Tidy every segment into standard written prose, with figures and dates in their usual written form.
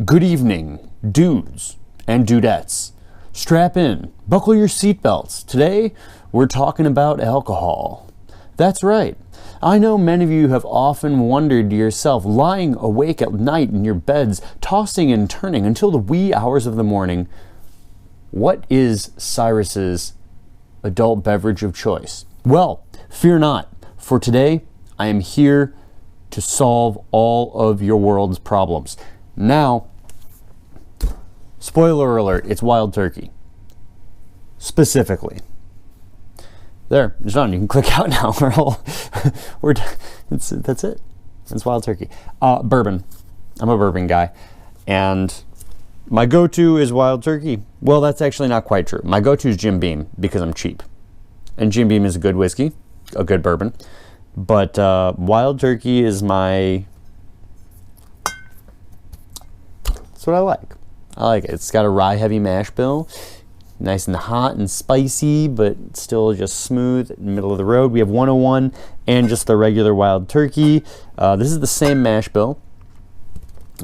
Good evening, dudes and dudettes. Strap in, buckle your seatbelts. Today, we're talking about alcohol. That's right. I know many of you have often wondered to yourself, lying awake at night in your beds, tossing and turning until the wee hours of the morning, what is Cyrus's adult beverage of choice? Well, fear not, for today I am here to solve all of your world's problems. Now, spoiler alert, it's wild turkey. Specifically. There, it's done. You can click out now. That's it. It's wild turkey. Bourbon. I'm a bourbon guy. And my go-to is wild turkey. Well, that's actually not quite true. My go-to is Jim Beam because I'm cheap. And Jim Beam is a good whiskey, a good bourbon. But wild turkey is my... That's what I like. I like it. It's got a rye-heavy mash bill. Nice and hot and spicy, but still just smooth in the middle of the road. We have 101 and just the regular wild turkey. This is the same mash bill.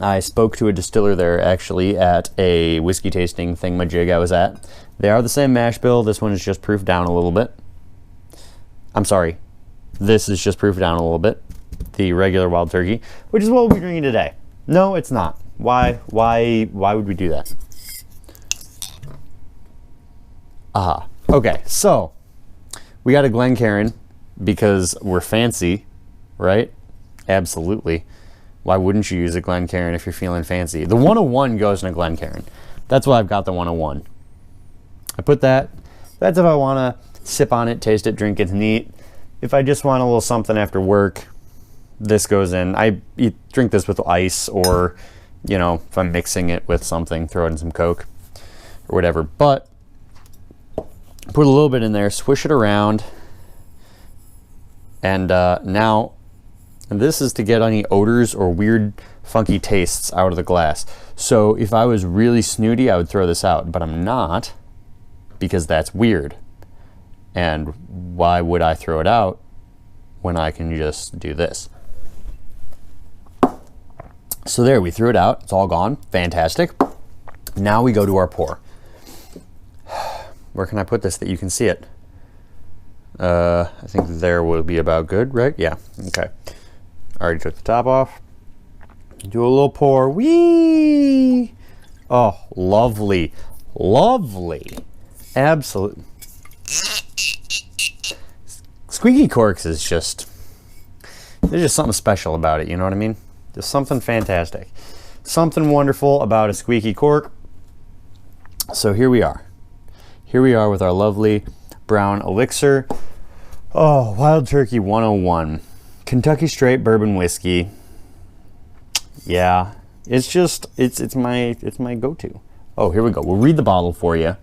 I spoke to a distiller there, actually, at a whiskey tasting thingamajig I was at. They are the same mash bill. This one is just proofed down a little bit. I'm sorry. This is just proofed down a little bit. The regular wild turkey, which is what we'll be drinking today. No, it's not. Why would we do that? Okay, so we got a Glencairn because we're fancy, right? Absolutely. Why wouldn't you use a Glencairn if you're feeling fancy? The 101 goes in a Glencairn. That's why I've got the 101. I put that. That's if I want to sip on it, taste it, drink it neat. If I just want a little something after work, this goes in. You drink this with ice, or, you know, if I'm mixing it with something, throw in some Coke or whatever. But put a little bit in there, swish it around, and now this is to get any odors or weird funky tastes out of the glass. So if I was really snooty, I would throw this out, but I'm not, because that's weird. And why would I throw it out when I can just do this? So there, we threw it out. It's all gone. Fantastic. Now we go to our pour. Where can I put this that you can see it? I think there will be about good, right? Yeah, okay. Already took the top off. Do a little pour. Whee! Oh, lovely. Lovely. Absolutely. Squeaky corks is just... There's just something special about it, you know what I mean? Just something fantastic. Something wonderful about a squeaky cork. So here we are. Here we are with our lovely brown elixir. Oh, Wild Turkey 101. Kentucky straight bourbon whiskey. Yeah, it's just, it's my go-to. Oh, here we go. We'll read the bottle for you,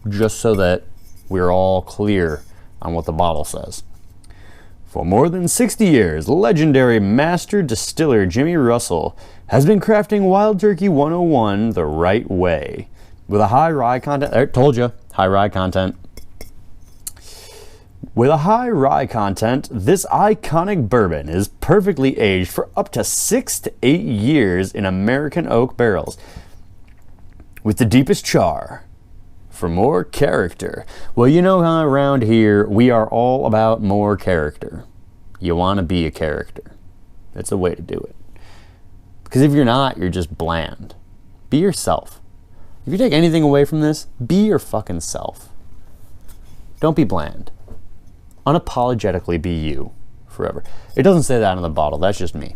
just so that we're all clear on what the bottle says. For more than 60 years, legendary master distiller Jimmy Russell has been crafting Wild Turkey 101 the right way. With a high rye content, I told you, high rye content. With a high rye content, this iconic bourbon is perfectly aged for up to 6 to 8 years in American oak barrels. With the deepest char for more character. Well, you know how around here we are all about more character. You want to be a character. That's the way to do it. Because if you're not, you're just bland. Be yourself. If you take anything away from this, be your fucking self. Don't be bland. Unapologetically be you forever. It doesn't say that on the bottle. That's just me.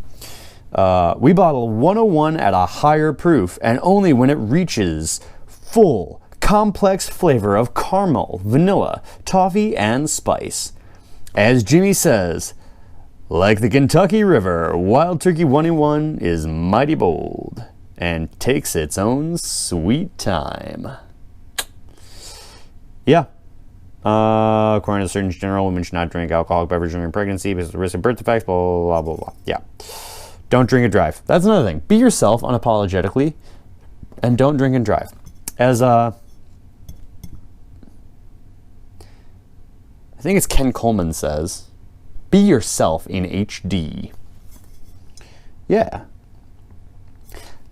We bottle 101 at a higher proof, and only when it reaches full, complex flavor of caramel, vanilla, toffee, and spice. As Jimmy says, like the Kentucky River, Wild Turkey 101 is mighty bold and takes its own sweet time. Yeah. According to the Surgeon General, women should not drink alcoholic beverage during pregnancy because of the risk of birth defects, blah, blah, blah, blah. Yeah. Don't drink and drive. That's another thing. Be yourself unapologetically, and don't drink and drive. As, I think it's Ken Coleman says, be yourself in HD. Yeah.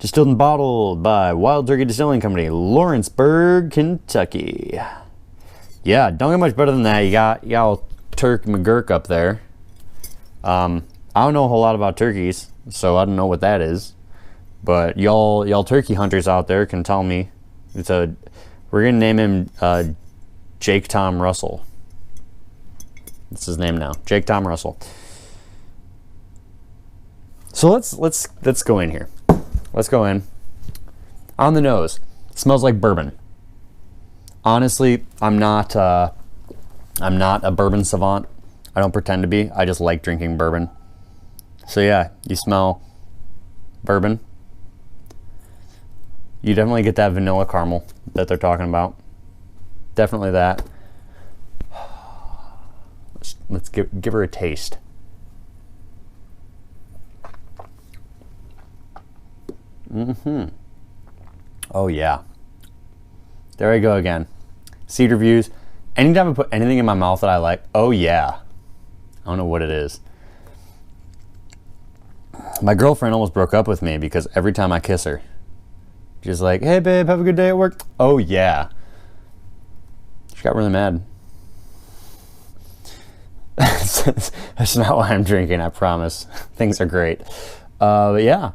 Distilled and bottled by Wild Turkey Distilling Company, Lawrenceburg, Kentucky. Yeah, don't get much better than that. You got old Turk McGurk up there. I don't know a whole lot about turkeys, so I don't know what that is. But y'all turkey hunters out there can tell me. We're gonna name him Jake Tom Russell. That's his name now, Jake Tom Russell. So let's go in here. Let's go in. On the nose, it smells like bourbon. Honestly, I'm not a bourbon savant. I don't pretend to be. I just like drinking bourbon. So yeah, you smell bourbon. You definitely get that vanilla caramel that they're talking about. Definitely that. Let's give her a taste. Oh yeah. There I go again. Cedar Views. Anytime I put anything in my mouth that I like, oh yeah. I don't know what it is. My girlfriend almost broke up with me because every time I kiss her, she's like, hey babe, have a good day at work. Oh yeah. She got really mad. That's not why I'm drinking, I promise. Things are great. But yeah.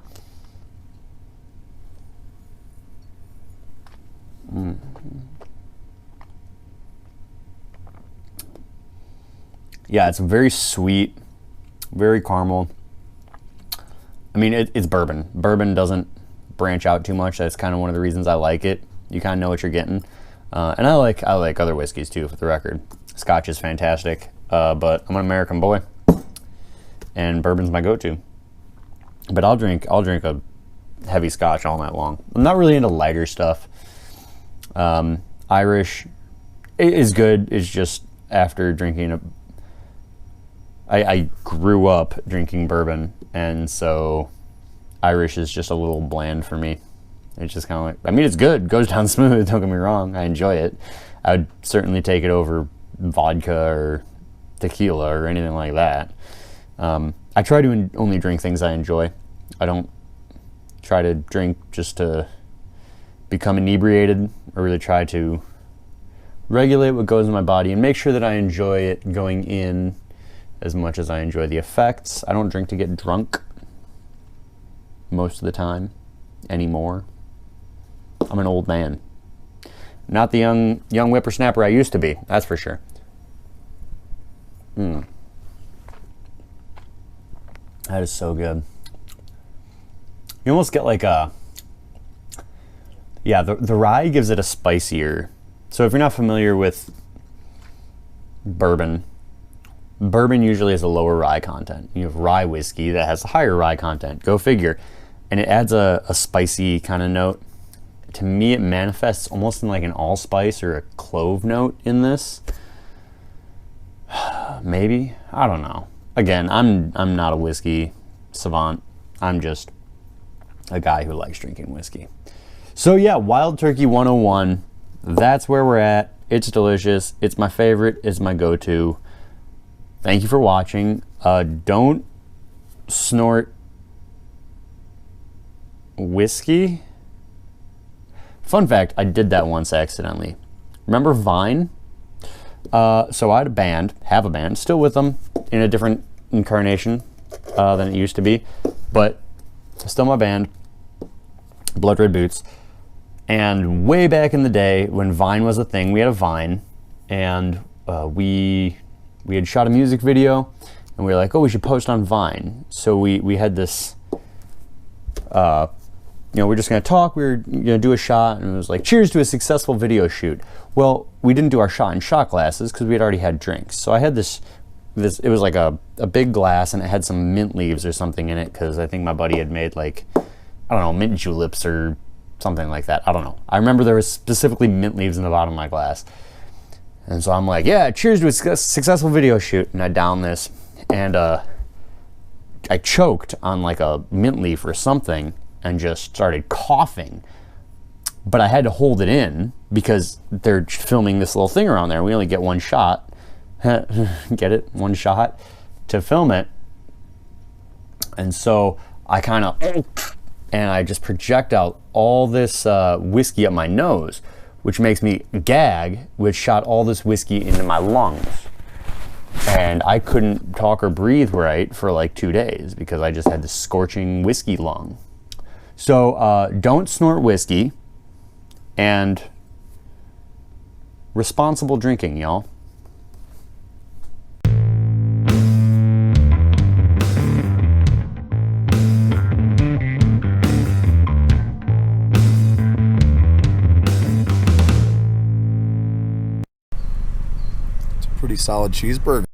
Yeah, it's very sweet, very caramel. I mean, it's bourbon. Bourbon doesn't branch out too much. That's kind of one of the reasons I like it. You kind of know what you're getting. And I like other whiskeys too, for the record. Scotch is fantastic, but I'm an American boy, and bourbon's my go-to. But I'll drink a heavy Scotch all night long. I'm not really into lighter stuff. Irish is good. It's just after drinking I grew up drinking bourbon, and so Irish is just a little bland for me. It's just kind of like, I mean, it's good. It goes down smooth, don't get me wrong. I enjoy it. I would certainly take it over vodka or tequila or anything like that. I try to only drink things I enjoy. I don't try to drink just to become inebriated. I really try to regulate what goes in my body and make sure that I enjoy it going in as much as I enjoy the effects. I don't drink to get drunk most of the time anymore. I'm an old man. Not the young whippersnapper I used to be, that's for sure. That is so good. You almost get like a... Yeah, the rye gives it a spicier... So if you're not familiar with bourbon usually has a lower rye content. You have rye whiskey that has a higher rye content. Go figure. And it adds a spicy kind of note. To me, it manifests almost in like an allspice or a clove note in this. Maybe. I don't know. Again, I'm not a whiskey savant. I'm just a guy who likes drinking whiskey. So yeah, Wild Turkey 101. That's where we're at. It's delicious. It's my favorite. It's my go-to. Thank you for watching. Don't snort whiskey. Fun fact, I did that once accidentally. Remember Vine? So I had have a band, still with them in a different incarnation than it used to be, but still my band, Blood Red Boots. And way back in the day when Vine was a thing, we had a Vine, and we had shot a music video, and we were like, oh, we should post on Vine. So we had this, we're just gonna talk, we were gonna do a shot, and it was like, cheers to a successful video shoot. Well, we didn't do our shot in shot glasses because we had already had drinks. So I had this, it was like a big glass, and it had some mint leaves or something in it, because I think my buddy had made like, I don't know, mint juleps or something like that. I don't know. I remember there was specifically mint leaves in the bottom of my glass. And so I'm like, yeah, cheers to a successful video shoot. And I downed this, and I choked on like a mint leaf or something and just started coughing. But I had to hold it in because they're filming this little thing around there. We only get one shot. Get it? One shot to film it. And so I kind of and I just project out all this whiskey up my nose, which makes me gag, which shot all this whiskey into my lungs. And I couldn't talk or breathe right for like 2 days because I just had this scorching whiskey lung. So don't snort whiskey, and responsible drinking, y'all. It's a pretty solid cheeseburger.